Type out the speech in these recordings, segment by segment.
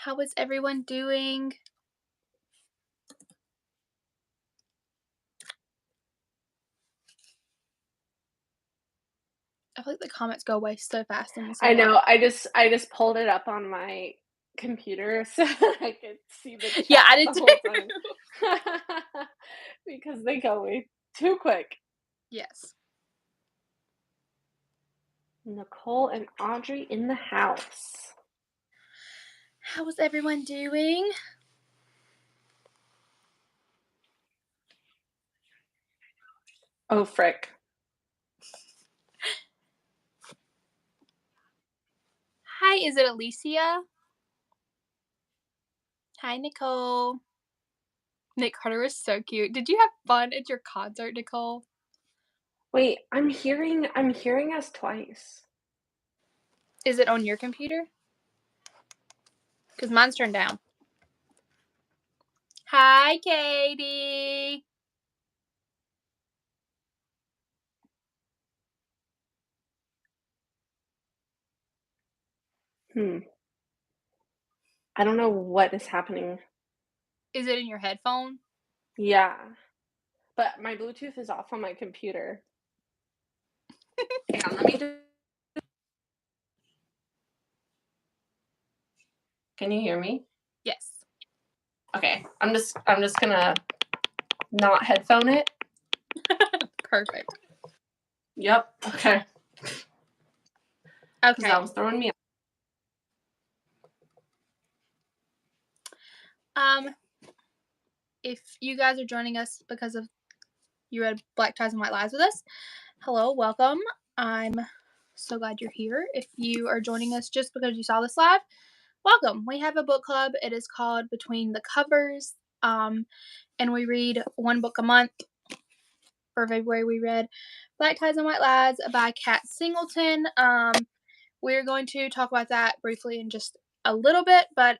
How is everyone doing? I feel like the comments go away so fast in this I little know. I just pulled it up on my computer so I could see the Yeah, I chat did the whole too. time. Because they go way too quick. Yes. Nicole and Audrey in the house. How is everyone doing? Oh, frick. Hi, is it Alicia? Hi, Nicole. Nick Carter was so cute. Did you have fun at your concert, Nicole? Wait, I'm hearing us twice. Is it on your computer? Because mine's turned down. Hi, Katie. I don't know what is happening. Is it in your headphone? Yeah. But my Bluetooth is off on my computer. Hang on, let me just... Can you hear me? Yes. Okay. I'm just gonna not headphone it. Perfect. Yep. Okay. Because that was throwing me off. If you guys are joining us because of you read Black Ties and White Lies with us, hello, welcome. I'm so glad you're here. If you are joining us just because you saw this live, welcome. We have a book club. It is called Between the Covers, and we read one book a month. For February, we read Black Ties and White Lies by Kat Singleton. We're going to talk about that briefly in just a little bit, but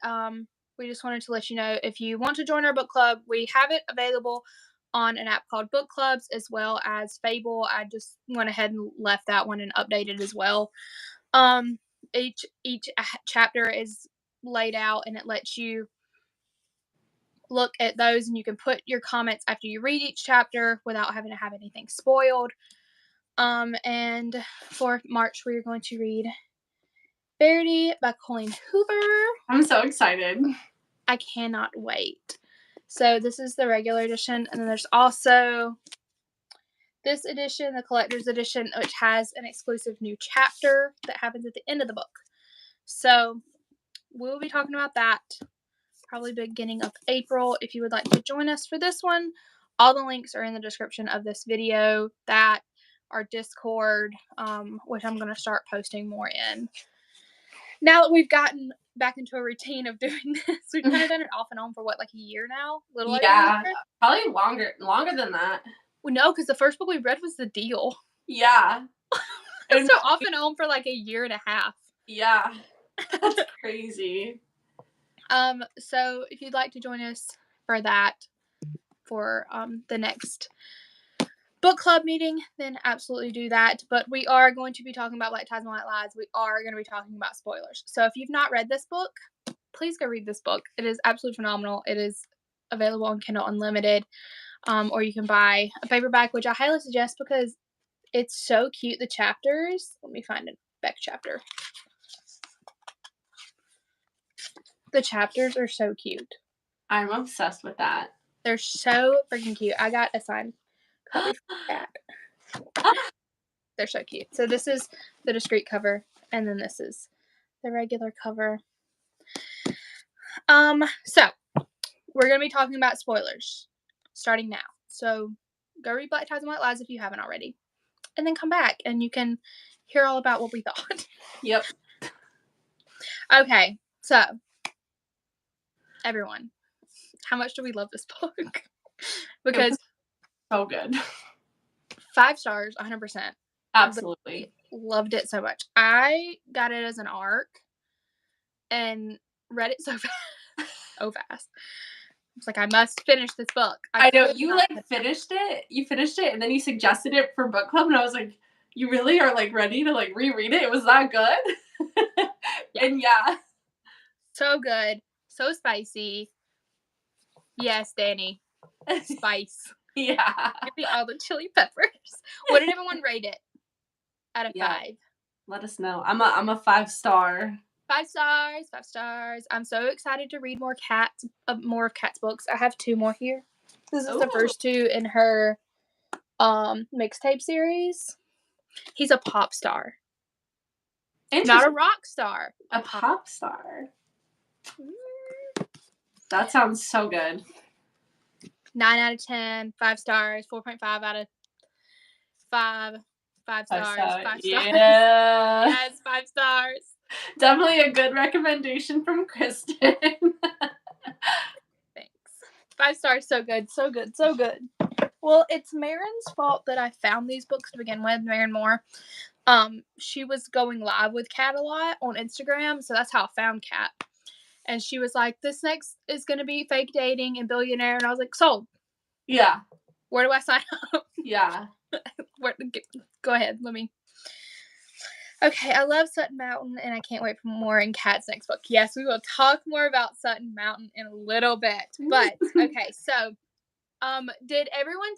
we just wanted to let you know if you want to join our book club, we have it available on an app called Book Clubs as well as Fable. I just went ahead and left that one and updated as well. Each chapter is laid out and it lets you look at those and you can put your comments after you read each chapter without having to have anything spoiled. And for March, we are going to read Verity by Colleen Hoover. I'm so excited. I cannot wait. So this is the regular edition, and then there's also this edition, the collector's edition, which has an exclusive new chapter that happens at the end of the book. So we'll be talking about that probably beginning of April. If you would like to join us for this one, all the links are in the description of this video. That our Discord, which I'm going to start posting more in. Now that we've gotten back into a routine of doing this, we've kind of done it off and on for what, like a year now? Little over a year? Probably longer than that. Well, no, because the first book we read was The Deal. Yeah. So off and on for like a year and a half. Yeah. That's crazy. So if you'd like to join us for that, for the next book club meeting, then absolutely do that. But we are going to be talking about Black Ties and White Lies. We are going to be talking about spoilers. So if you've not read this book, please go read this book. It is absolutely phenomenal. It is available on Kindle Unlimited, or you can buy a paperback, which I highly suggest because it's so cute. The chapters. Let me find a back chapter. The chapters are so cute. I'm obsessed with that. They're so freaking cute. I got a signed copy for that. They're so cute. So this is the discreet cover, and then this is the regular cover. So we're gonna be talking about spoilers starting now. So go read Black Ties and White Lies if you haven't already, and then come back and you can hear all about what we thought. Yep. Okay, so everyone, how much do we love this book? Because so good. 5 stars, 100%. Absolutely. Loved it so much. I got it as an ARC and read it so fast. I was like, I must finish this book. I know, you finished it. You finished it and then you suggested it for book club and I was like, you really are like ready to like reread it? It was that good? Yeah. And yeah. So good. So spicy. Yes, Danny. Spice. Yeah. Give me all the chili peppers. What did everyone rate it out of Yeah. 5? Let us know. I'm a 5-star. 5 stars. 5 stars. I'm so excited to read more of Kat's books. I have 2 more here. This is the Ooh. first 2 in her mixtape series. He's a pop star, not a Interesting. rock star. A pop star. That sounds so good. 9 out of 10. 5 stars. 4.5 out of 5. 5 stars. 5 stars. Yeah. Yes, 5 stars. Definitely a good recommendation from Kristen. Thanks. 5 stars. So good. So good. So good. Well, it's Marin's fault that I found these books to begin with. Marin Moore. She was going live with Kat a lot on Instagram, so that's how I found Kat. And she was like, "This next is gonna be fake dating and billionaire," and I was like, "Sold." Yeah. Where do I sign up? Yeah. Go ahead. Let me. Okay, I love Sutton Mountain, and I can't wait for more in Kat's next book. Yes, we will talk more about Sutton Mountain in a little bit. But okay, so did everyone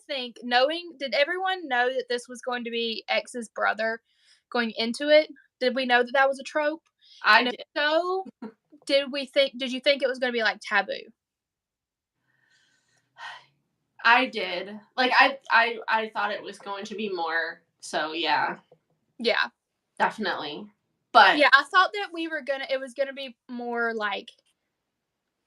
know that this was going to be X's brother going into it? Did we know that that was a trope? I And if did. so, did you think it was going to be like Taboo? I did. Like I thought it was going to be more. So yeah, Yeah. definitely. But Yeah, I thought that it was gonna be more like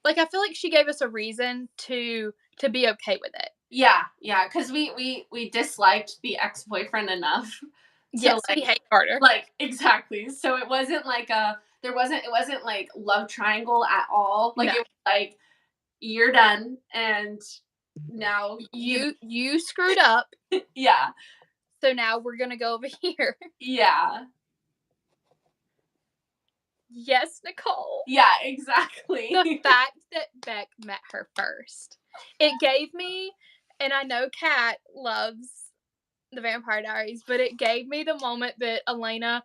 I feel like she gave us a reason to be okay with it. yeah, because we disliked the ex-boyfriend enough to Yes, we hate Carter. like exactly. So it wasn't like it wasn't like love triangle at all. Like No. it was like you're done and now You screwed up, yeah. so now we're gonna go over here. Yeah. Yes, Nicole. Yeah, exactly. The fact that Beck met her first. It gave me, and I know Kat loves the Vampire Diaries, but it gave me the moment that Elena,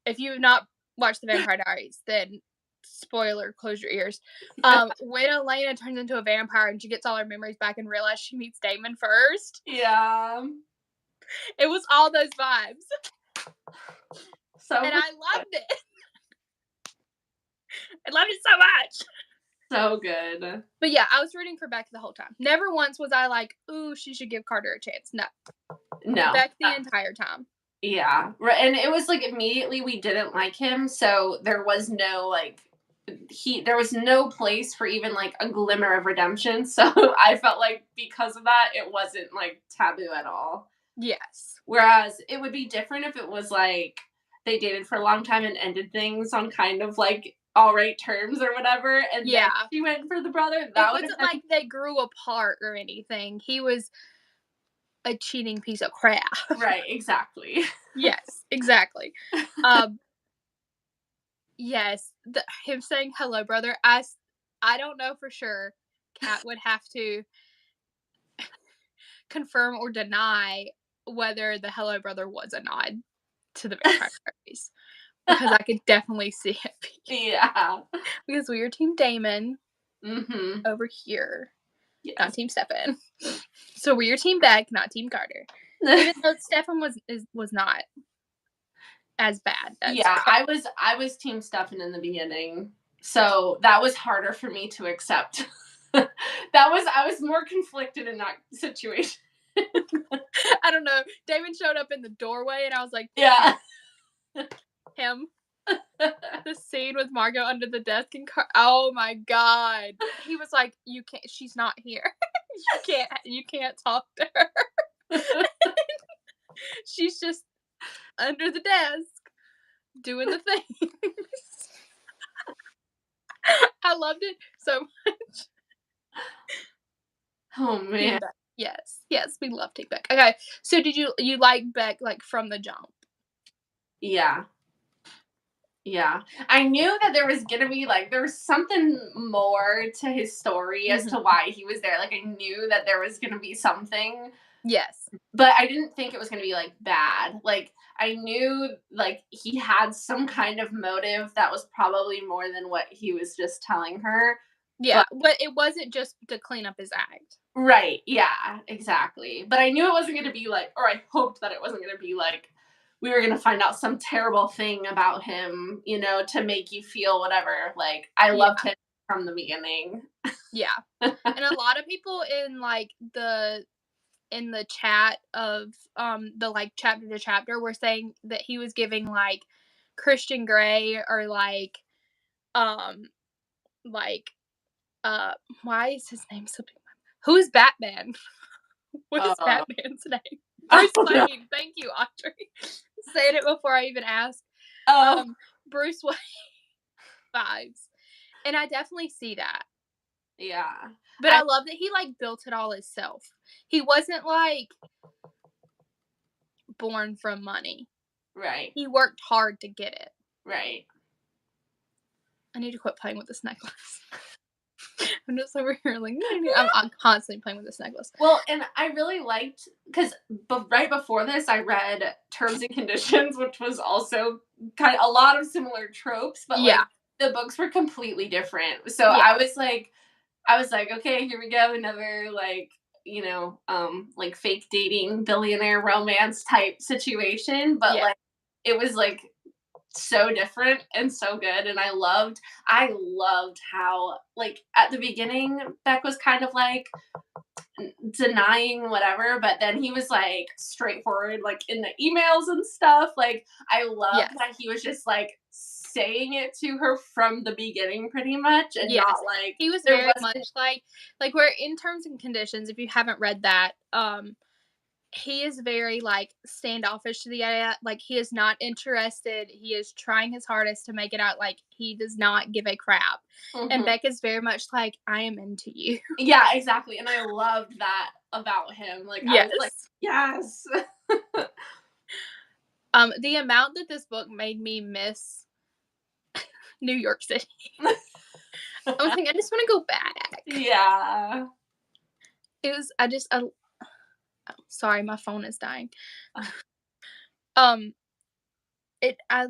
if you've not watched the Vampire Diaries, then spoiler, close your ears. When Elena turns into a vampire and she gets all her memories back and realizes she meets Damon first, Yeah. it was all those vibes. So And I loved it. I loved it so much. So good. But yeah, I was rooting for Beck the whole time. Never once was I like, ooh, she should give Carter a chance. No. Beck the entire time. Yeah. And it was like immediately we didn't like him, so there was no like there was no place for even like a glimmer of redemption. So I felt like because of that it wasn't like taboo at all. Yes. Whereas it would be different if it was like they dated for a long time and ended things on kind of like all right terms or whatever, and then she went for the brother. That it wasn't like they grew apart or anything. He was a cheating piece of crap. Right, exactly. Yes, exactly. Yes, him saying hello, brother. I don't know for sure. Kat would have to confirm or deny whether the hello, brother was a nod to the Vampire Diaries. Because I could definitely see it. Yeah. Because we are Team Damon Mm-hmm. over here. Yes. Not Team Stefan. So we are Team Beck, not Team Carter. Even though Stefan was not as bad. Yeah, I was Team Stefan in the beginning, so that was harder for me to accept. I was more conflicted in that situation. I don't know. Damon showed up in the doorway, and I was like, yeah, him. The scene with Margot under the desk and oh my god, he was like, "You can't. She's not here. You can't talk to her. She's just under the desk doing the thing." I loved it so much. Oh man. Yes, we love Team Beck. Okay, so did you like Beck like from the jump? Yeah. Yeah. I knew that there was gonna be like there was something more to his story as to why he was there. Like I knew that there was gonna be something. Yes. But I didn't think it was gonna be like bad. Like I knew like he had some kind of motive that was probably more than what he was just telling her. Yeah, but it wasn't just to clean up his act. Right, yeah, exactly. But I knew it wasn't gonna be like, or I hoped that it wasn't gonna be like, we were gonna find out some terrible thing about him, to make you feel whatever. Like, I Yeah. loved him from the beginning. Yeah. And a lot of people in the chat of the like chapter to chapter were saying that he was giving like Christian Grey or um like why is his name slipping? Who is Batman? What is Uh, Batman's name? I Bruce don't know. Wayne. Thank you, Audrey. Saying it before I even asked. Oh, Bruce Wayne vibes. And I definitely see that. yeah. But I love that he like built it all himself. He wasn't like born from money. Right, He worked hard to get it. right. I need to quit playing with this necklace. I'm just over here like I'm constantly playing with this necklace. Well, and I really liked, because right before this, I read Terms and Conditions, which was also kind of a lot of similar tropes, but Yeah. like the books were completely different. So Yeah. I was like, okay, here we go, another like, like fake dating billionaire romance type situation, but Yeah. like it was like so different and so good. And I loved how like at the beginning Beck was kind of like denying whatever, but then he was like straightforward, like in the emails and stuff. Like, I loved Yes. that he was just like saying it to her from the beginning pretty much, and Yes. not like He was there very wasn't. much like where in Terms and Conditions, if you haven't read that, he is very like standoffish to the idea. Like he is not interested. He is trying his hardest to make it out like he does not give a crap. And Mhm. Beck is very much like, I am into you. Yeah, exactly. And I loved that about him. Like, I was like, yes. The amount that this book made me miss New York City. I was like, I just want to go back. Yeah. It was, sorry, my phone is dying. I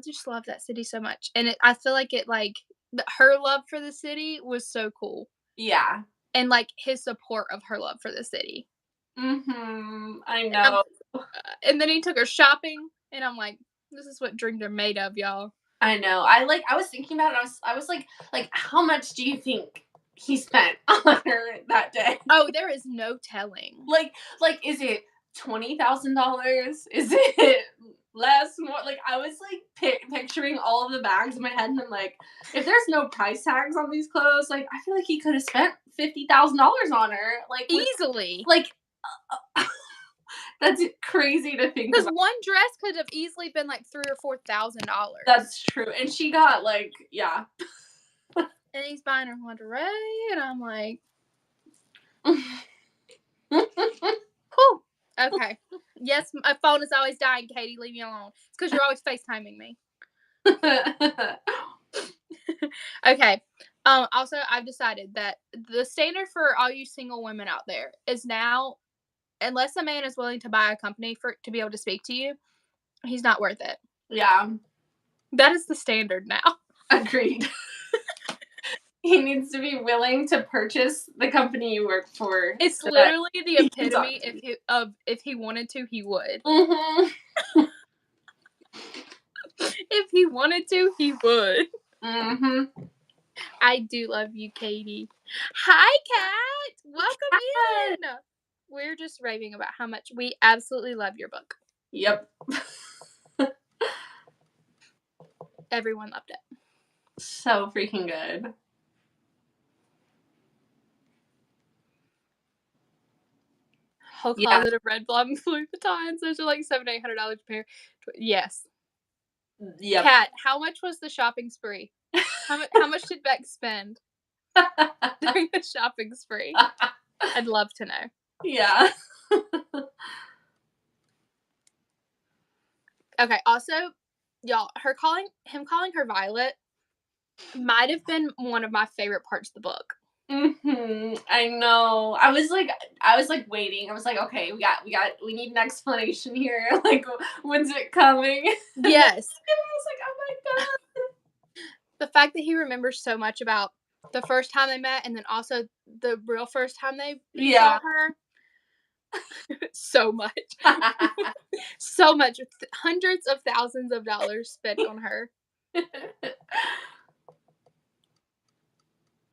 just love that city so much. And I feel like her love for the city was so cool. Yeah. And like his support of her love for the city. I know. And then he took her shopping, and I'm like, this is what dreams are made of, y'all. I know. I was thinking about it. I was like, how much do you think he spent on her that day? Oh, there is no telling. Like is it $20,000? Is it less, more? Like, I was like picturing all of the bags in my head, and I'm like, if there's no price tags on these clothes, like I feel like he could have spent $50,000 on her, like Easily. like that's crazy to think Because about. one dress could have easily been like $3,000 or $4,000. That's true, and she got like, yeah. And he's buying her lingerie, and I'm like, whew. Okay. Yes, my phone is always dying, Katie. Leave me alone. It's because you're always FaceTiming me. Okay. Also, I've decided that the standard for all you single women out there is now, unless a man is willing to buy a company to be able to speak to you, he's not worth it. Yeah. That is the standard now. Agreed. He needs to be willing to purchase the company you work for. It's literally the epitome if he wanted to, he would. Mm-hmm. If he wanted to, he would. Mm-hmm. I do love you, Katie. Hi, Kat. Welcome in. We're just raving about how much we absolutely love your book. Yep. Everyone loved it. So freaking good. Whole closet of red, blonde, Louis Vuittons. Those are like $700, $800 a pair. Yes. Yep. Kat, how much was the shopping spree? How much did Beck spend during the shopping spree? I'd love to know. Yeah. Okay. Also, y'all, him calling her Violet might have been one of my favorite parts of the book. I know. I was like waiting. I was like, okay, we need an explanation here. Like, when's it coming? Yes. And I was like, oh my god. The fact that he remembers so much about the first time they met, and then also the real first time he Yeah. saw her. So much. So much. Hundreds of thousands of dollars spent on her.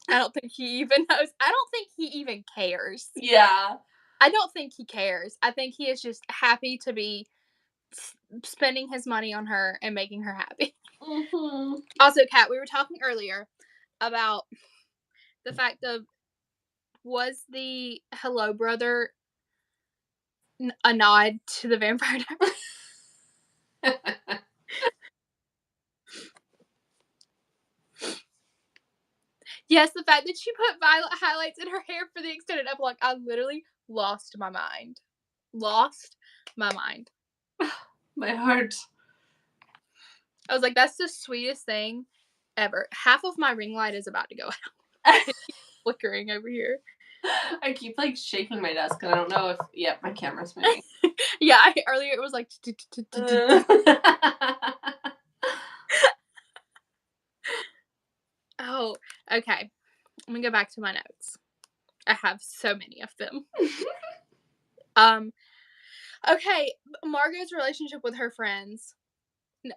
I don't think he even knows. I don't think he even cares. Yeah. I don't think he cares. I think he is just happy to be spending his money on her and making her happy. Mm-hmm. Also, Kat, we were talking earlier about the fact of, was the hello brother a nod to the Vampire Diaries? Yes, the fact that she put violet highlights in her hair for the extended epilogue, I literally lost my mind. Lost my mind. My heart. I was like, that's the sweetest thing ever. Half of my ring light is about to go out. It's flickering over here. I keep like shaking my desk and I don't know if my camera's moving. Yeah, earlier it was like oh, okay. Let me go back to my notes. I have so many of them. Okay, Margot's relationship with her friends.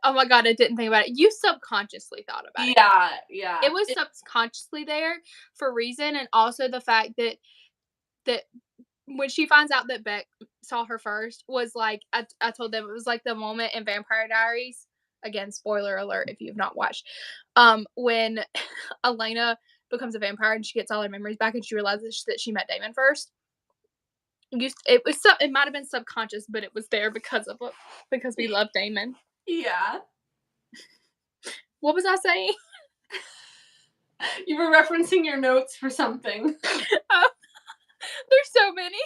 Oh my god, I didn't think about it. You subconsciously thought about it. Yeah. It was subconsciously there for a reason, and also the fact that when she finds out that Beck saw her first was like, I told them it was like the moment in Vampire Diaries. Again, spoiler alert if you've not watched. When Elena becomes a vampire and she gets all her memories back and she realizes that she met Damon first. It might have been subconscious, but it was there because we love Damon. Yeah. What was I saying? You were referencing your notes for something. There's so many.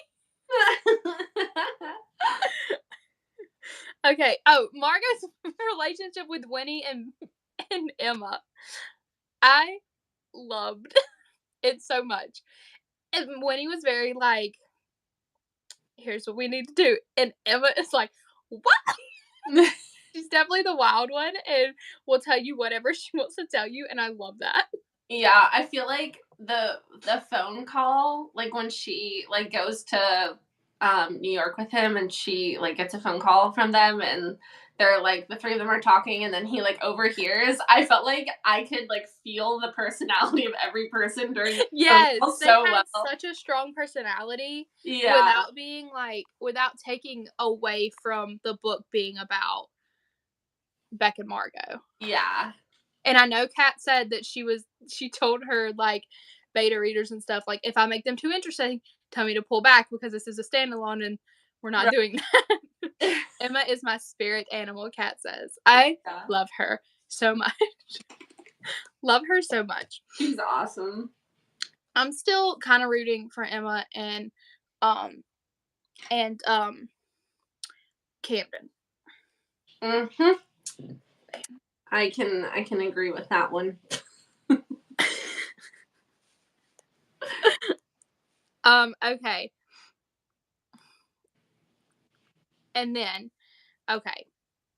Okay. Oh, Margot's relationship with Winnie and Emma. I loved it so much. And Winnie was very like, here's what we need to do. And Emma is like, what? She's definitely the wild one and will tell you whatever she wants to tell you. And I love that. Yeah, I feel like the phone call, like when she like goes to New York with him and she like gets a phone call from them and they're like the three of them are talking and then he like overhears. I felt like I could like feel the personality of every person during the Yes, phone call they so had well. such a strong personality Yeah. without taking away from the book being about Beck and Margot. Yeah. And I know Kat said that she told her like beta readers and stuff, like, if I make them too interesting, tell me to pull back because this is a standalone and we're not doing that. Emma is my spirit animal, Kat says. I love her so much. Love her so much. She's awesome. I'm still kind of rooting for Emma and Camden. Mhm. I can agree with that one. Okay. And then, okay.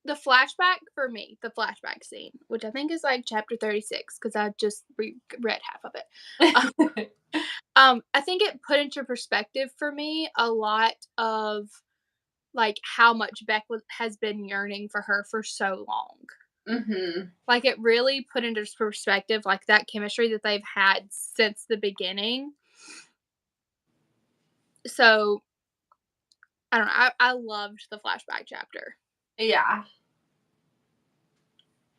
The flashback for me, the flashback scene, which I think is like chapter 36, because I just read half of it. I think it put into perspective for me a lot of like how much Beck has been yearning for her for so long. Mm-hmm. Like it really put into perspective like that chemistry that they've had since the beginning. So I don't know. I loved the flashback chapter. Yeah.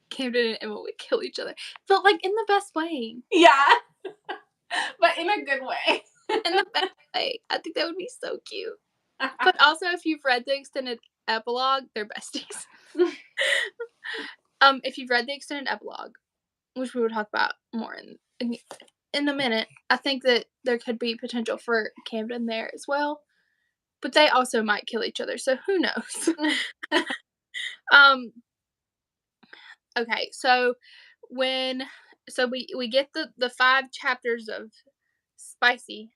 Camden and Emma would kill each other, but like in the best way. Yeah. But in a good way. In the best way. I think that would be so cute. But also, if you've read the extended epilogue, they're besties. If you've read the extended epilogue, which we will talk about more in a minute, I think that there could be potential for Camden there as well. But they also might kill each other, so who knows? Okay, so we get the 5 chapters of Spicy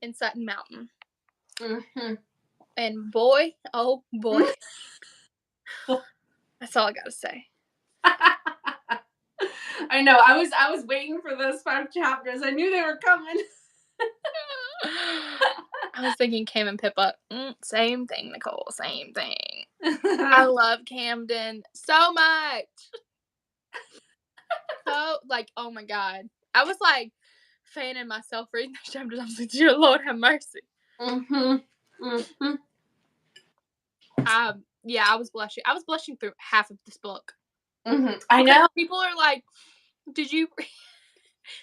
in Sutton Mountain. Mm-hmm. And boy, oh boy. That's all I gotta say. I know. I was waiting for those 5 chapters. I knew they were coming. I was thinking Cam and Pippa. Same thing, Nicole. Same thing. I love Camden so much. So, like, oh my god. I was, like, fanning myself reading those chapters. I was like, dear Lord, have mercy. Yeah, I was blushing. I was blushing through half of this book. I know. People are like, did you...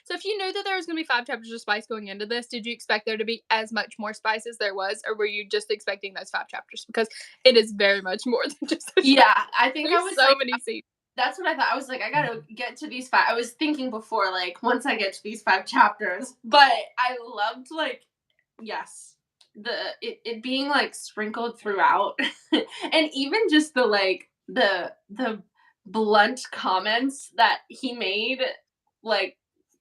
So if you knew that there was going to be 5 chapters of spice going into this, did you expect there to be as much more spice as there was? Or were you just expecting those 5 chapters? Because it is very much more than just those Yeah, I think There's I was so like, many scenes. that's what I thought. I was like, I gotta get to these 5. I was thinking before, like, once I get to these 5 chapters. But I loved, like, yes, it being, like, sprinkled throughout. And even just the, like, the blunt comments that he made, like,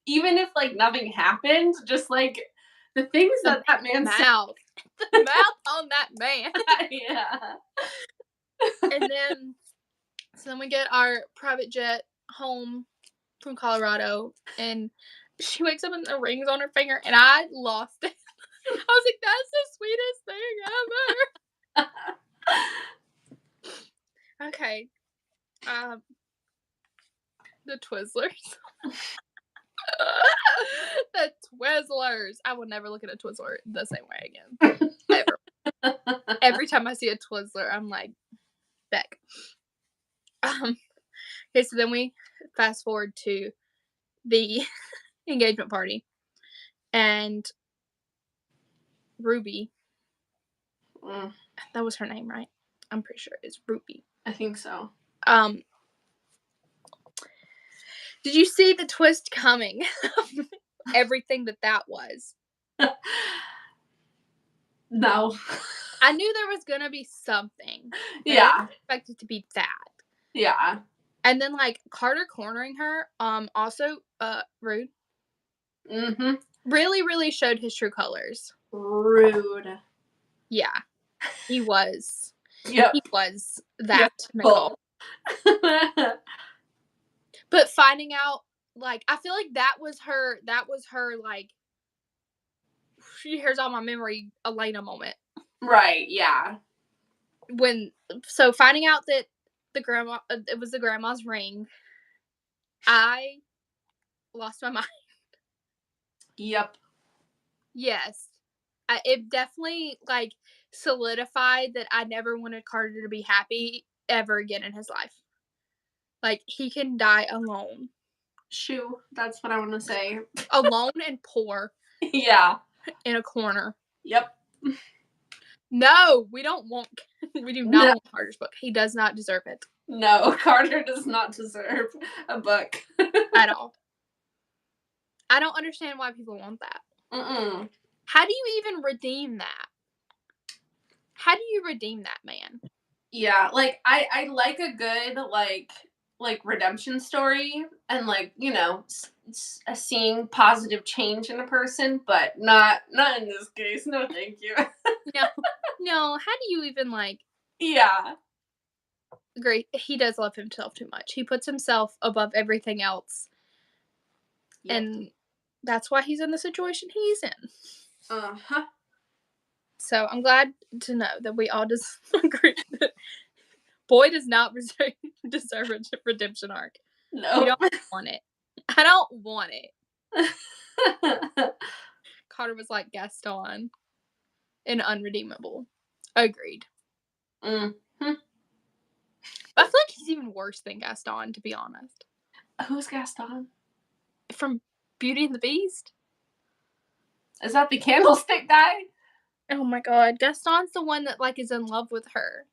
even if, like, nothing happened, just, like, the things that man said. The mouth on that man. Yeah. And then, so then we get our private jet home from Colorado, and she wakes up and the ring's on her finger, and I lost it. I was like, that's the sweetest thing ever. Okay. The Twizzlers. The Twizzlers. I will never look at a Twizzler the same way again. Ever. Every time I see a Twizzler, I'm like, Beck. Okay, so then we fast forward to the engagement party. And Ruby, that was her name, right? I'm pretty sure it's Ruby. I think so. Did you see the twist coming? Everything that was. No. I knew there was gonna be something. Yeah. I didn't expect it to be that. Yeah. And then, like, Carter cornering her, also, rude. Really, really showed his true colors. Rude. Yeah. He was. Yep. He was that, Yep. Nicole. But finding out, like, I feel like that was her, like, she hears all my memory, Elena moment. Right, yeah. So finding out that it was the grandma's ring, I lost my mind. Yep. Yes. It definitely, like, solidified that I never wanted Carter to be happy ever again in his life. Like, he can die alone. Shoo, that's what I want to say. Alone and poor. Yeah. In a corner. Yep. No, we do not want Carter's book. He does not deserve it. No, Carter does not deserve a book. At all. I don't understand why people want that. How do you even redeem that? How do you redeem that, man? Yeah, like, I like a good, like redemption story and, like, you know, seeing positive change in a person, but not in this case. No, thank you. No. How do you even, like? Yeah. Great. He does love himself too much. He puts himself above everything else. Yep. And that's why he's in the situation he's in. So I'm glad to know that we all just agree that boy does not deserve a redemption arc. No. We don't want it. I don't want it. Carter was like Gaston and unredeemable. Agreed. I feel like he's even worse than Gaston, to be honest. Who's Gaston? From Beauty and the Beast. Is that the candlestick guy? Oh my god. Gaston's the one that, like, is in love with her.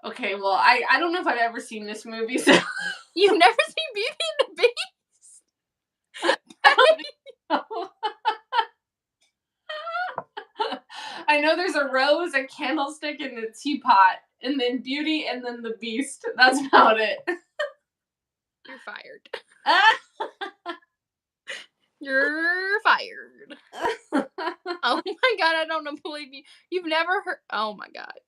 Okay, well, I don't know if I've ever seen this movie, so. You've never seen Beauty and the Beast? I don't think so. I know there's a rose, a candlestick, and a teapot, and then Beauty, and then the Beast. That's about it. You're fired. You're fired. Oh my god, I don't believe you. You've never heard. Oh my god.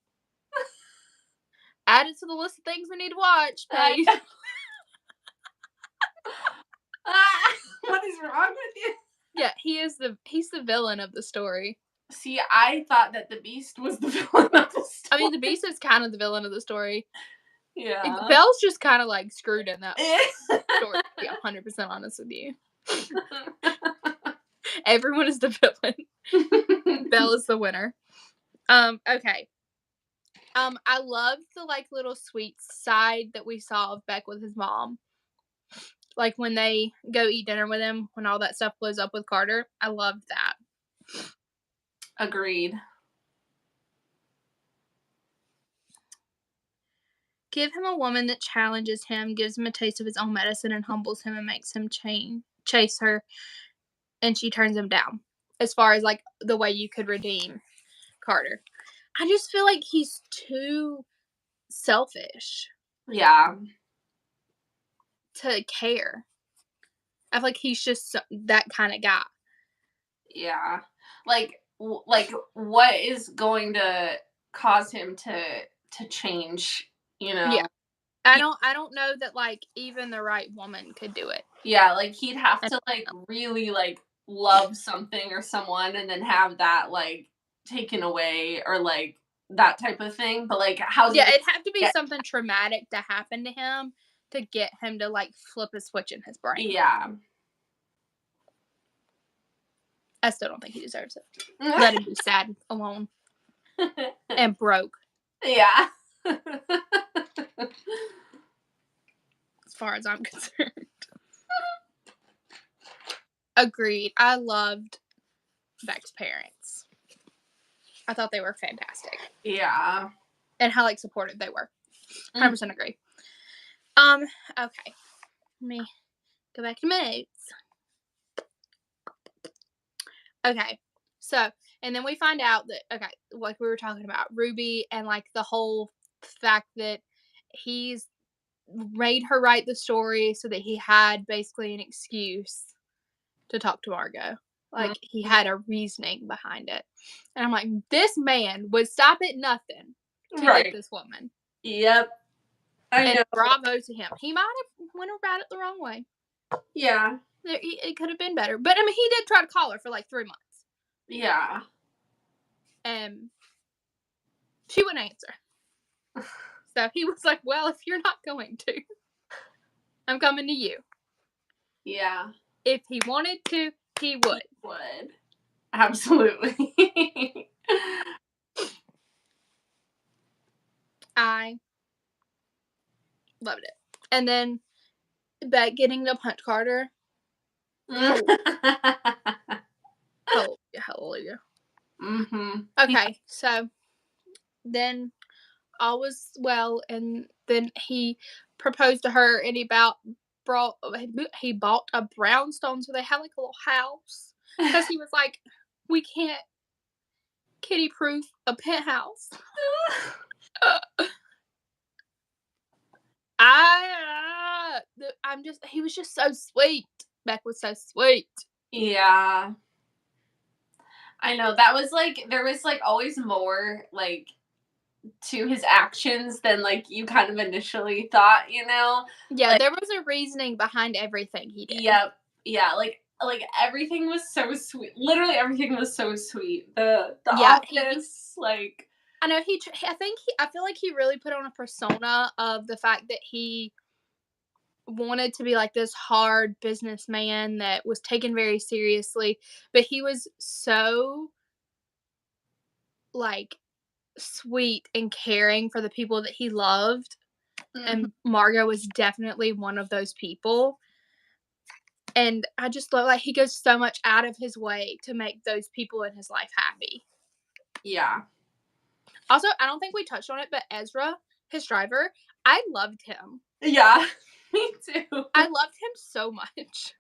Add it to the list of things we need to watch, please. What is wrong with you? Yeah, he's the villain of the story. See, I thought that the Beast was the villain of the story. I mean, the Beast is kind of the villain of the story. Yeah. Belle's just kind of like screwed in that story, to be 100% honest with you. Everyone is the villain. Belle is the winner. Okay. I loved the like little sweet side that we saw of Beck with his mom. Like when they go eat dinner with him, when all that stuff blows up with Carter. I loved that. Agreed. Give him a woman that challenges him, gives him a taste of his own medicine, and humbles him and makes him chase her, and she turns him down. As far as like the way you could redeem Carter. I just feel like he's too selfish Yeah. to care. I feel like he's just that kind of guy. Yeah. Like what is going to cause him to change, you know? Yeah. I don't know that like even the right woman could do it. Yeah, like he'd have to like really like love something or someone and then have that like taken away or like that type of thing. But like how's Yeah, it'd have to be something traumatic to happen to him to get him to like flip a switch in his brain. Yeah. I still don't think he deserves it. Let him be sad, alone, and broke. Yeah. As far as I'm concerned. Agreed. I loved Beck's parents. I thought they were fantastic. Yeah. And how like supportive they were. 100% agree. Okay. Let me go back to my notes. Okay. So, and then we find out that, okay, like we were talking about, Ruby and like the whole fact that he's made her write the story so that he had basically an excuse to talk to Margot. Like he had a reasoning behind it. And I'm like, this man would stop at nothing to get this woman. Yep. I know. And bravo to him. He might have went about it the wrong way. Yeah. It could have been better. But I mean, he did try to call her for like 3 months. Yeah. And she wouldn't answer. So he was like, well, if you're not going to, I'm coming to you. Yeah. If he wanted to, he would. He would. Absolutely. I loved it. And then Beck getting to punch Carter. Hallelujah. Mm-hmm. Okay, so then all was well, and then he proposed to her, and he bought a brownstone, so they had like a little house, because he was like, we can't kitty proof a penthouse. He was just so sweet. Beck was so sweet. Yeah. I know, that was like, there was like always more like to his actions than like you kind of initially thought, you know? Yeah, like, there was a reasoning behind everything he did. Yep. Yeah, like everything was so sweet. Literally everything was so sweet. The office, like I know I feel like he really put on a persona of the fact that he wanted to be like this hard businessman that was taken very seriously, but he was so like sweet and caring for the people that he loved. And Margot was definitely one of those people. And I just love like he goes so much out of his way to make those people in his life happy. Yeah. Also, I don't think we touched on it, but Ezra, his driver, I loved him. Yeah. Me too. I loved him so much.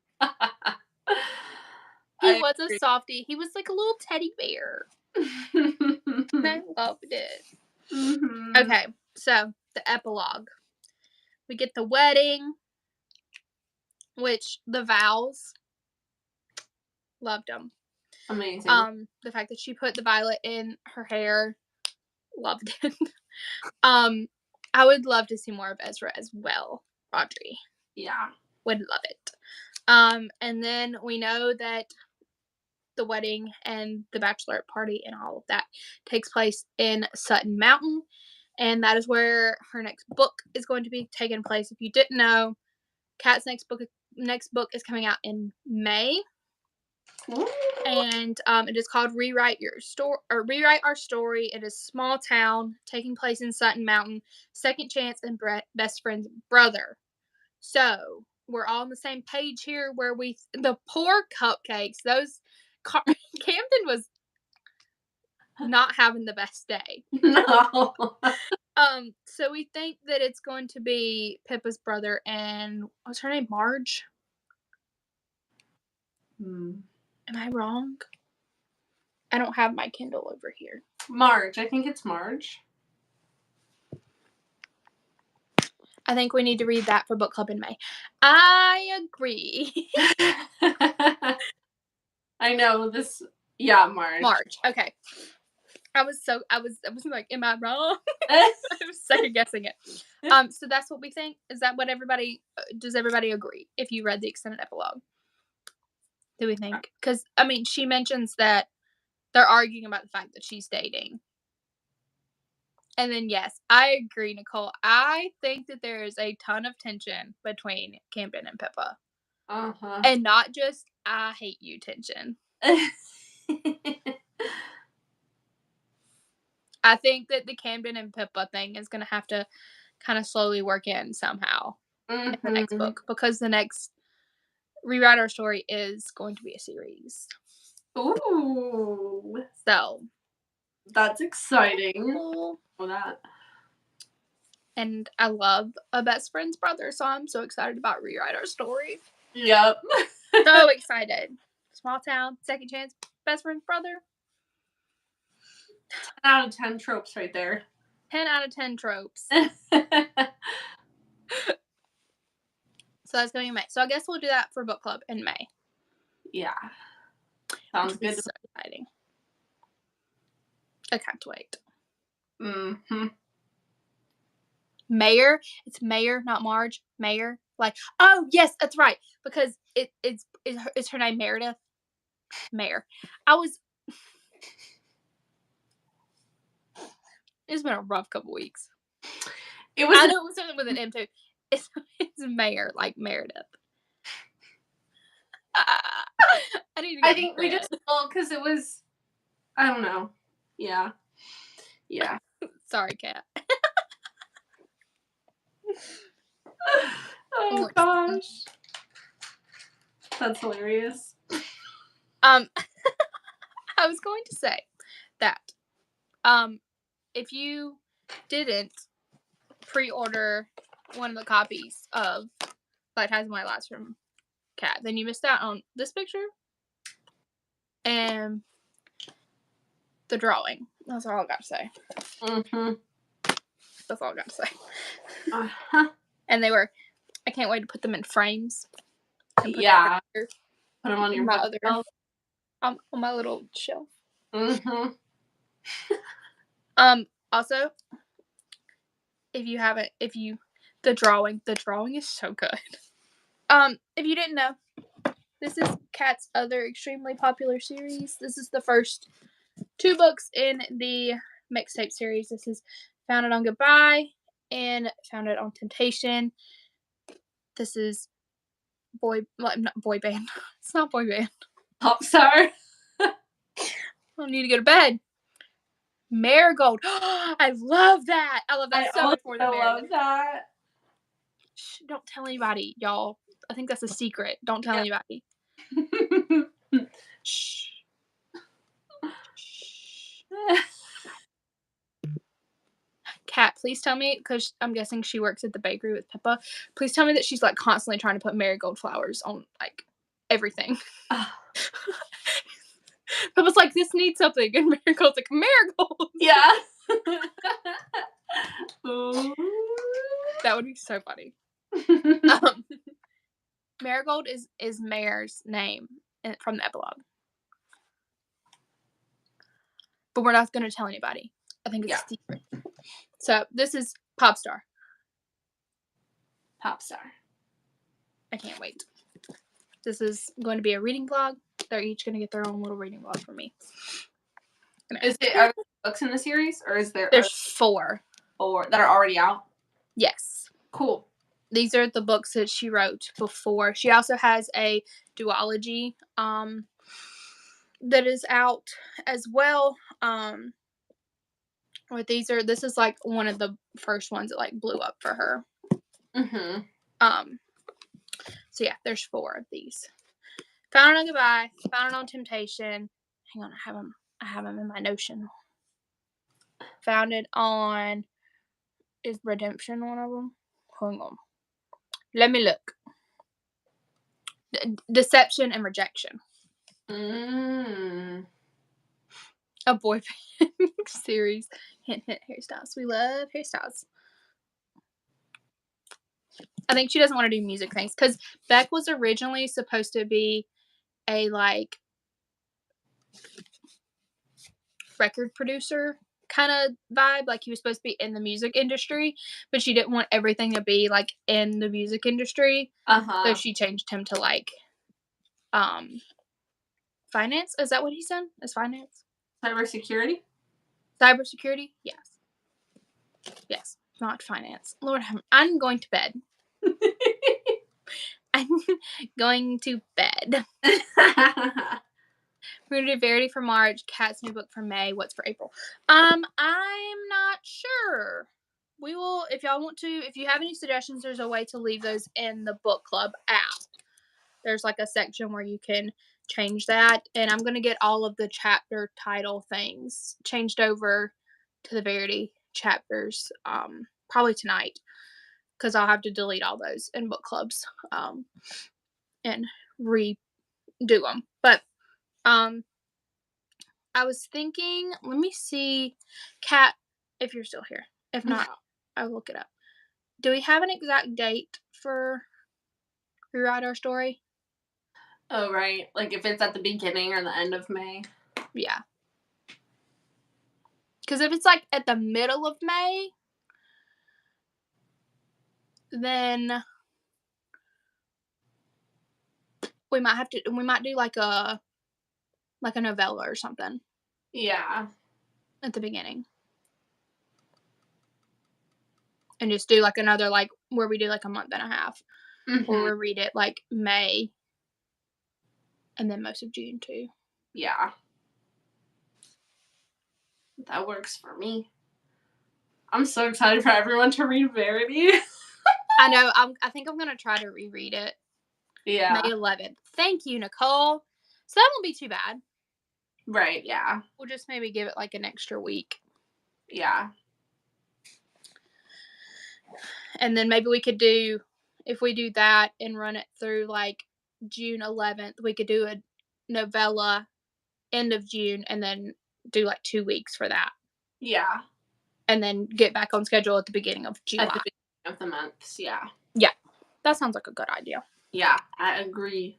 He was a softie. He was like a little teddy bear. I loved it. Mm-hmm. Okay, so the epilogue. We get the wedding, which the vows, loved them. Amazing. The fact that she put the violet in her hair, loved it. I would love to see more of Ezra as well. Audrey. Yeah. Would love it. And then we know that the wedding and the bachelorette party and all of that takes place in Sutton Mountain. And that is where her next book is going to be taking place. If you didn't know, Kat's next book is coming out in May. Ooh. And it is called Rewrite Our Story. It is small town taking place in Sutton Mountain. Second chance and best friend's brother. So we're all on the same page here. Where the poor cupcakes, those Camden was not having the best day. No. So we think that it's going to be Pippa's brother and what's her name? Marge? Am I wrong? I don't have my Kindle over here. Marge. I think it's Marge. I think we need to read that for book club in May. I agree. I know this. Yeah, Marge. Marge. Okay. I was like, am I wrong? I was second guessing it. So that's what we think. Is that what does everybody agree? If you read the extended epilogue, do we think? Because I mean, she mentions that they're arguing about the fact that she's dating. And then, yes, I agree, Nicole. I think that there is a ton of tension between Camden and Pippa. Uh-huh. And not just, I hate you tension. I think that the Camden and Pippa thing is going to have to kind of slowly work in somehow in the next book. Because the next Rewrite Our Story is going to be a series. Ooh. So. That's exciting. Cool. That. And I love a best friend's brother, so I'm so excited about Rewrite Our Story. Yep. So excited. Small town, second chance, best friend's brother. 10 out of 10 tropes right there. 10 out of 10 tropes. So that's going to be May. So I guess we'll do that for book club in May. Yeah. Sounds good. So exciting. I can't wait. Mm-hmm. Mayor. It's Mayor, not Marge. Mayor. Like, oh, yes, that's right. Because it's her name Meredith? Mayor. It's been a rough couple weeks. I know it was something with an M too. It's Mayor, like Meredith. I need to get think we just because it was. I don't know. Yeah. Yeah. Sorry, Kat. Oh gosh. That's hilarious. I was going to say that if you didn't pre-order one of the copies of Black Ties and White Lies from Kat, then you missed out on this picture and the drawing. That's all I got to say. Mm-hmm. That's all I got to say. Uh-huh. And I can't wait to put them in frames. Yeah. Put them on your bookshelf. On my little shelf. Mm-hmm. Also, the drawing is so good. If you didn't know, this is Kat's other extremely popular series. This is the first 2 books in the mixtape series. This is Founded on Goodbye and Founded on Temptation. This is not boy band. It's not boy band. Pop star. I need to go to bed. Marigold. I love that. I love that so much more than Marigold. I love that. Shh, don't tell anybody, y'all. I think that's a secret. Don't tell anybody. Shh. Kat, please tell me, because I'm guessing she works at the bakery with Pippa. Please tell me that she's like constantly trying to put marigold flowers on like everything. Pippa's like, this needs something, and Marigold's like, marigold. Yeah. That would be so funny. Marigold is Mayor's name from the epilogue. But we're not going to tell anybody. I think it's a secret. So this is Pop Star. Pop star. I can't wait. This is going to be a reading vlog. They're each going to get their own little reading vlog from me. Are there books in the series, or There's 4. 4 that are already out? Yes. Cool. These are the books that she wrote before. She also has a duology that is out as well. This is like one of the first ones that like blew up for her. So yeah, there's 4 of these. Found It on Goodbye, Found It on Temptation. Hang on, I have them in my Notion. Found It on, is Redemption one of them? Hang on. Let me look. Deception and Rejection. A boy band series. Hint, hint, hairstyles. We love hairstyles. I think she doesn't want to do music things because Beck was originally supposed to be a like record producer kind of vibe. Like he was supposed to be in the music industry, but she didn't want everything to be like in the music industry. So she changed him to like finance. Is that what he said? Is finance? Cybersecurity? Cybersecurity? Yes. Yes. Not finance. Lord, I'm going to bed. I'm going to bed. We're gonna do Verity for March, Kat's new book for May. What's for April? I'm not sure. We will, if y'all want to, if you have any suggestions, there's a way to leave those in the book club app. There's like a section where you can change that, and I'm gonna get all of the chapter title things changed over to the Verity chapters probably tonight, because I'll have to delete all those in book clubs and redo them. But I was thinking, let me see, Kat, if you're still here. If not, I'll look it up. Do we have an exact date for Rewrite Our Story? Oh, right. Like if it's at the beginning or the end of May. Yeah. Because if it's like at the middle of May, then we might do like a novella or something. Yeah. At the beginning. And just do like another, like, where we do like a month and a half. Or we read it like May. And then most of June too. Yeah. That works for me. I'm so excited for everyone to read Verity. I know. I think I'm going to try to reread it. Yeah. May 11th. Thank you, Nicole. So that won't be too bad. Right, yeah. We'll just maybe give it like an extra week. Yeah. And then maybe we could do, if we do that and run it through like June 11th, we could do a novella end of June and then do like 2 weeks for that. Yeah. And then get back on schedule at the beginning of July. At the beginning of the months, yeah. Yeah. That sounds like a good idea. Yeah, I agree.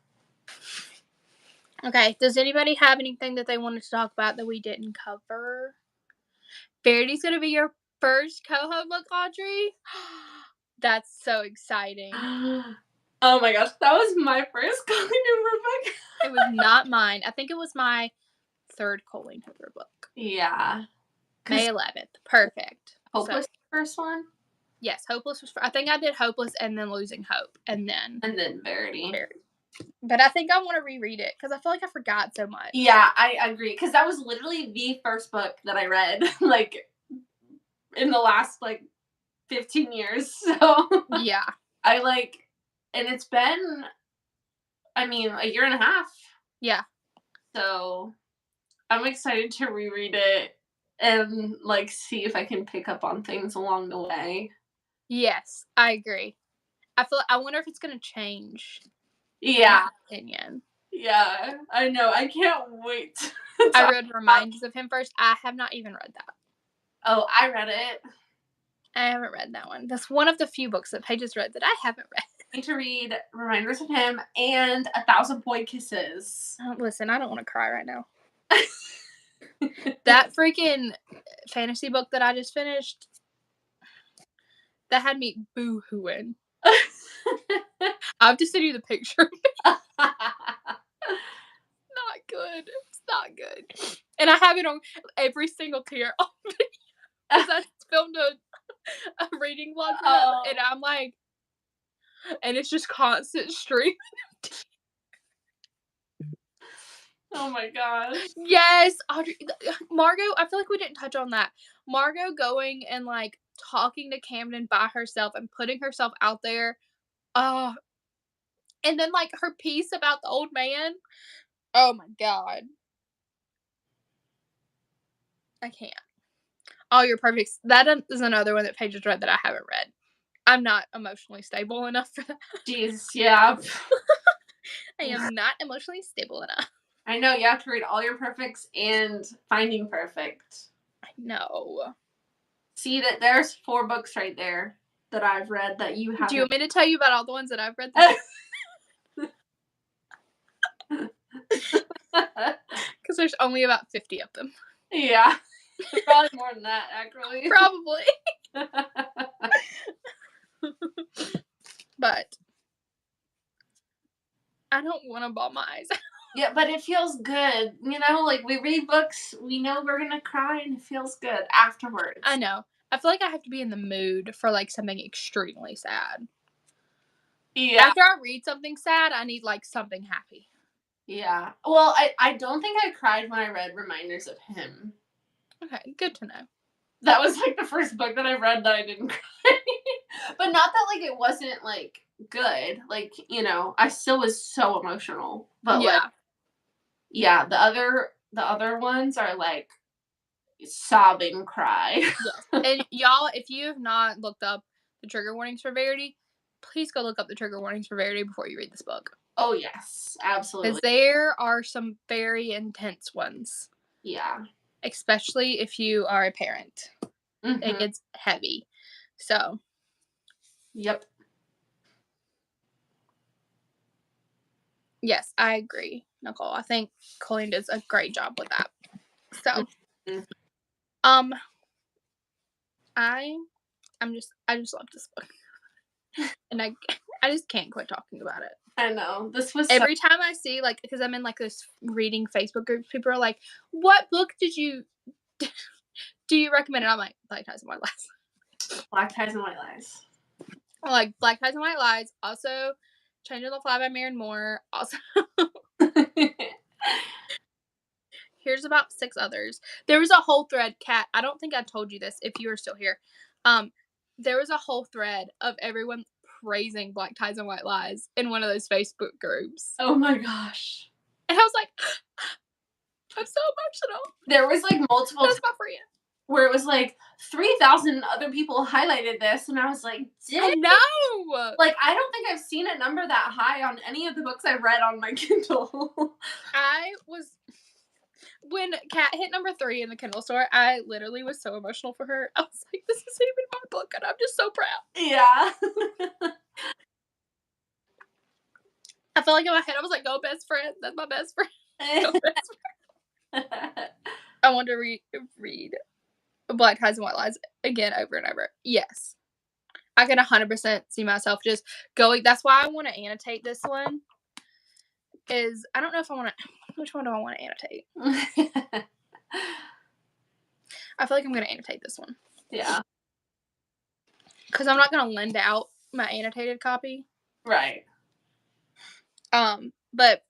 Okay. Does anybody have anything that they wanted to talk about that we didn't cover? Verity's going to be your first co-host book, Audrey. That's so exciting. Oh my gosh, that was my first Colleen Hoover book. It was not mine. I think it was my 3rd Colleen Hoover book. Yeah. May 11th. Perfect. Hopeless so, the first one? Yes, Hopeless was I think I did Hopeless and then Losing Hope. And then Verity. But I think I want to reread it because I feel like I forgot so much. Yeah, I agree. Because that was literally the first book that I read, like, in the last, like, 15 years. So, yeah. I, like, and it's been, I mean, a year and a half. Yeah. So, I'm excited to reread it and, like, see if I can pick up on things along the way. Yes, I agree. I wonder if it's going to change. Yeah. My opinion. Yeah, I know. I can't wait. I read Reminders of Him first. I have not even read that. Oh, I read it. I haven't read that one. That's one of the few books that Paige read that I haven't read. I need to read Reminders of Him and 1,000 Boy Kisses. Oh, listen, I don't want to cry right now. That freaking fantasy book that I just finished, that had me boo-hooing. I have to send you the picture. And I have it on every single tear. Because I filmed a reading vlog for him, and I'm like, and it's just constant stream. Oh my gosh. Yes, Audrey, Margot. I feel like we didn't touch on that. Margot going and like talking to Camden by herself and putting herself out there. Oh, and then like her piece about the old man. Oh my god, I can't. All Your Perfects. That is another one that Paige has read that I haven't read. I'm not emotionally stable enough for that. Jeez, yeah. I am not emotionally stable enough. I know, you have to read All Your Perfects and Finding Perfect. I know. See, that there's 4 books right there that I've read that you haven't. Do you want me to tell you about all the ones that I've read? Because there's only about 50 of them. Yeah. Probably more than that, actually. Probably. But I don't want to bawl my eyes out. Yeah, but it feels good. You know, like we read books, we know we're going to cry, and it feels good afterwards. I know. I feel like I have to be in the mood for like something extremely sad. Yeah. After I read something sad, I need like something happy. Yeah. Well, I don't think I cried when I read Reminders of Him. Okay, good to know. That was like the first book that I read that I didn't cry. But not that like it wasn't like good. Like, you know, I still was so emotional. But yeah. like, yeah, the other ones are like sobbing cry. Yes. And y'all, if you have not looked up the trigger warnings for Verity, please go look up the trigger warnings for Verity before you read this book. Oh yes, absolutely. Because there are some very intense ones. Yeah. Especially if you are a parent. Mm-hmm. It gets heavy. So. Yep. Yes, I agree, Nicole. I think Colleen does a great job with that. So, I just love this book, and I just can't quit talking about it. I know, this was every time I see like, because I'm in like this reading Facebook group, people are like, "What book do you recommend?" And I'm like, Black Ties and White Lies. Black Ties and White Lies. I like Black Ties and White Lies. Also, Change on the Fly by Maren Moore. Also. Here's about 6 others. There was a whole thread, Kat. I don't think I told you this if you were still here. There was a whole thread of everyone praising Black Ties and White Lies in one of those Facebook groups. Oh my gosh. And I was like, I'm so emotional. There was like multiple. That's my friend. Where it was like 3,000 other people highlighted this, and I was like, I know. Like, I don't think I've seen a number that high on any of the books I've read on my Kindle. When Kat hit number 3 in the Kindle store, I literally was so emotional for her. I was like, this isn't even my book, and I'm just so proud. Yeah. I felt like in my head, I was like, go best friend. That's my best friend. Go best friend. I want to read Black Ties and White Lies again over and over. Yes. I can 100% see myself just going. That's why I want to annotate this one. I don't know if I want to. Which one do I want to annotate? I feel like I'm going to annotate this one. Yeah. Because I'm not going to lend out my annotated copy. Right. But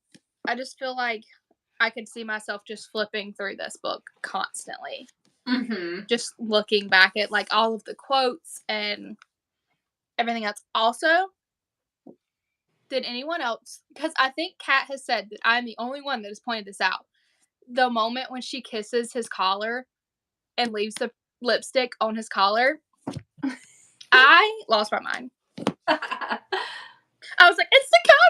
I just feel like I could see myself just flipping through this book constantly. Mm-hmm. Just looking back at like all of the quotes and everything else. Also, did anyone else, because I think Kat has said that I'm the only one that has pointed this out, the moment when she kisses his collar and leaves the lipstick on his collar, I lost my mind. I was like, it's the cover.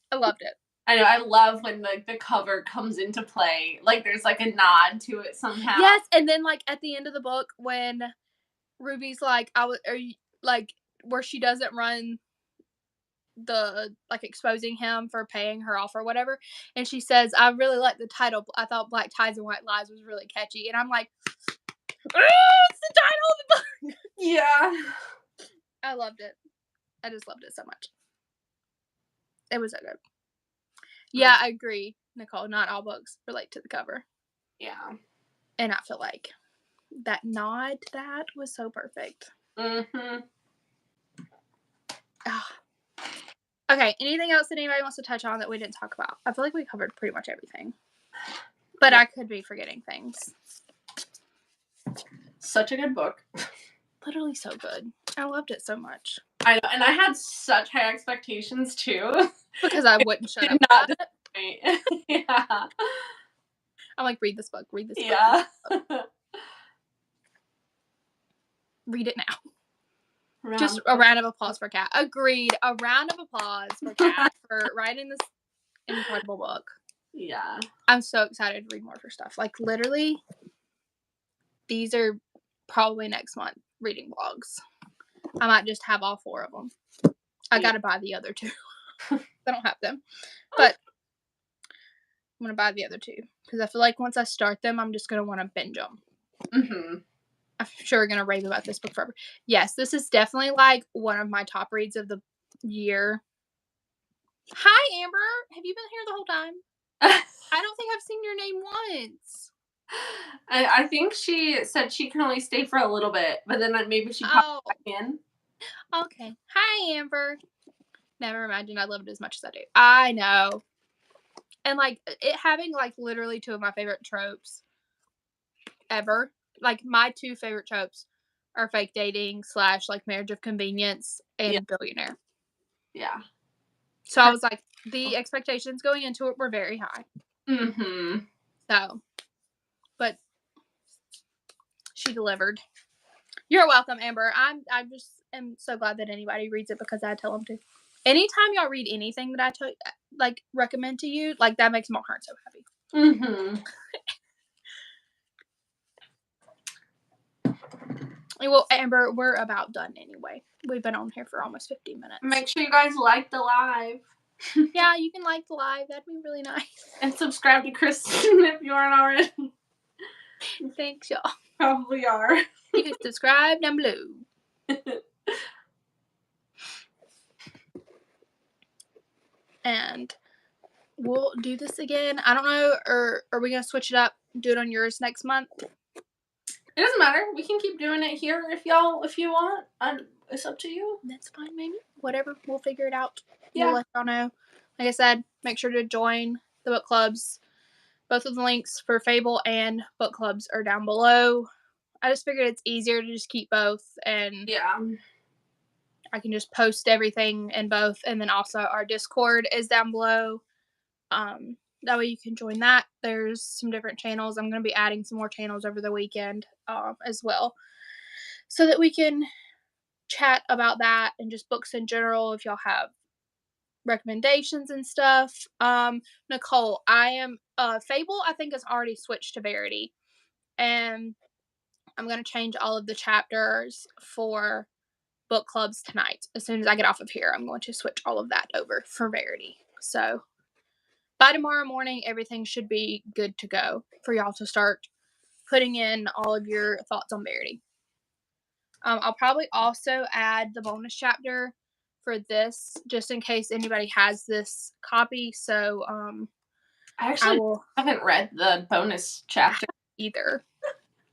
I loved it. I know. I love when the cover comes into play. Like, there's like a nod to it somehow. Yes, and then like at the end of the book when Ruby's like, where she doesn't run the like exposing him for paying her off or whatever, and she says, I really like the title. I thought Black Ties and White Lies was really catchy, and I'm like, it's the title of the book. Yeah. I loved it. I just loved it so much. It was so good. Yeah, I agree. Nicole, not all books relate to the cover. Yeah. And I feel like that nod to that was so perfect. Mm-hmm. Okay, anything else that anybody wants to touch on that we didn't talk about? I feel like we covered pretty much everything. But yeah. I could be forgetting things. Such a good book. Literally so good. I loved it so much. I know, and I had such high expectations too. Because I wouldn't shut up not about it. Yeah. I'm like, read this book, read this book. Yeah. Read, this book. Read it now. Just a round of applause for Kat. Agreed. A round of applause for Kat for writing this incredible book. Yeah. I'm so excited to read more of her stuff. Like, literally, these are probably next month reading vlogs. I might just have all 4 of them. I gotta buy the other 2. I don't have them. But I'm gonna buy the other 2. Because I feel like once I start them, I'm just gonna want to binge them. Mm-hmm. I'm sure we're gonna rave about this book forever. Yes, this is definitely like one of my top reads of the year. Hi, Amber. Have you been here the whole time? I don't think I've seen your name once. I think she said she can only stay for a little bit, but then maybe she popped back in. Okay. Hi, Amber. Never imagined I loved it as much as I do. I know. And like it having like literally 2 of my favorite tropes ever. Like my 2 favorite tropes are fake dating / like marriage of convenience and billionaire. Yeah. So I was like, the expectations going into it were very high. Mm-hmm. So, but she delivered. You're welcome, Amber. I just am so glad that anybody reads it because I tell them to. Anytime y'all read anything that I recommend to you, like that makes my heart so happy. Mm-hmm. Well, Amber, we're about done anyway. We've been on here for almost 15 minutes. Make sure you guys like the live. Yeah, you can like the live. That'd be really nice. And subscribe to Kristen if you aren't already. Thanks, y'all. Probably are. You can subscribe down below. And we'll do this again. I don't know, or are we going to switch it up, do it on yours next month? It doesn't matter. We can keep doing it here if you want. It's up to you. That's fine, maybe. Whatever. We'll figure it out. Yeah. We'll let y'all know. Like I said, make sure to join the book clubs. Both of the links for Fable and book clubs are down below. I just figured it's easier to just keep both, and yeah, I can just post everything in both. And then also our Discord is down below. That way you can join that. There's some different channels. I'm going to be adding some more channels over the weekend as well, so that we can chat about that and just books in general if y'all have recommendations and stuff. Nicole, I am Fable I think has already switched to Verity, and I'm going to change all of the chapters for book clubs tonight. As soon as I get off of here, I'm going to switch all of that over for Verity. So by tomorrow morning, everything should be good to go for y'all to start putting in all of your thoughts on Verity. I'll probably also add the bonus chapter for this, just in case anybody has this copy. So I actually haven't read the bonus chapter either.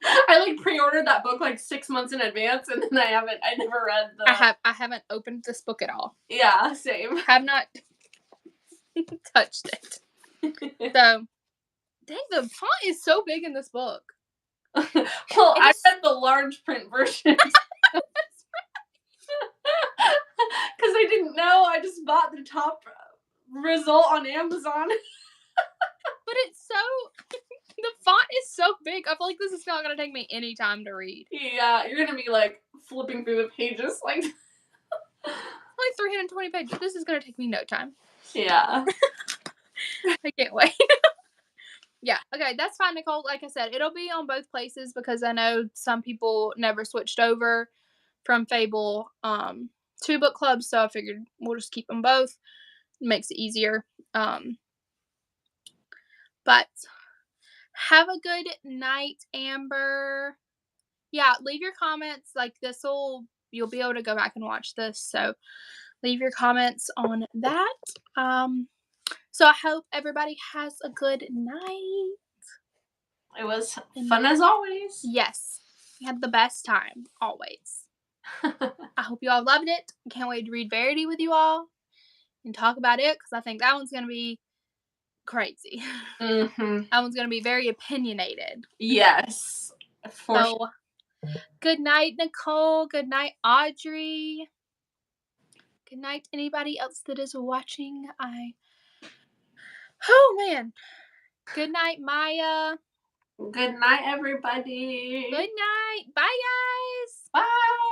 I pre-ordered that book 6 months in advance, and then I never read the. I haven't opened this book at all. Yeah, same. Have not touched it. So, dang, the font is so big in this book. Well, I read the large print version. That's right. Because I didn't know. I just bought the top result on Amazon. But it's so. The font is so big. I feel like this is not going to take me any time to read. Yeah, you're going to be flipping through the pages like 320 pages. This is going to take me no time. Yeah. I can't wait. Yeah. Okay, that's fine, Nicole. Like I said, it'll be on both places because I know some people never switched over from Fable to book clubs, so I figured we'll just keep them both. It makes it easier. But have a good night, Amber. Yeah, leave your comments. You'll be able to go back and watch this. So leave your comments on that. So I hope everybody has a good night. It was fun as always. Yes, we had the best time, always. I hope you all loved it. Can't wait to read Verity with you all and talk about it because I think that one's going to be crazy. Mm-hmm. That one's going to be very opinionated. Yes. For So, good night, Nicole. Good night, Audrey. Good night, anybody else that is watching. Oh, man. Good night, Maya. Good night, everybody. Good night. Bye, guys. Bye.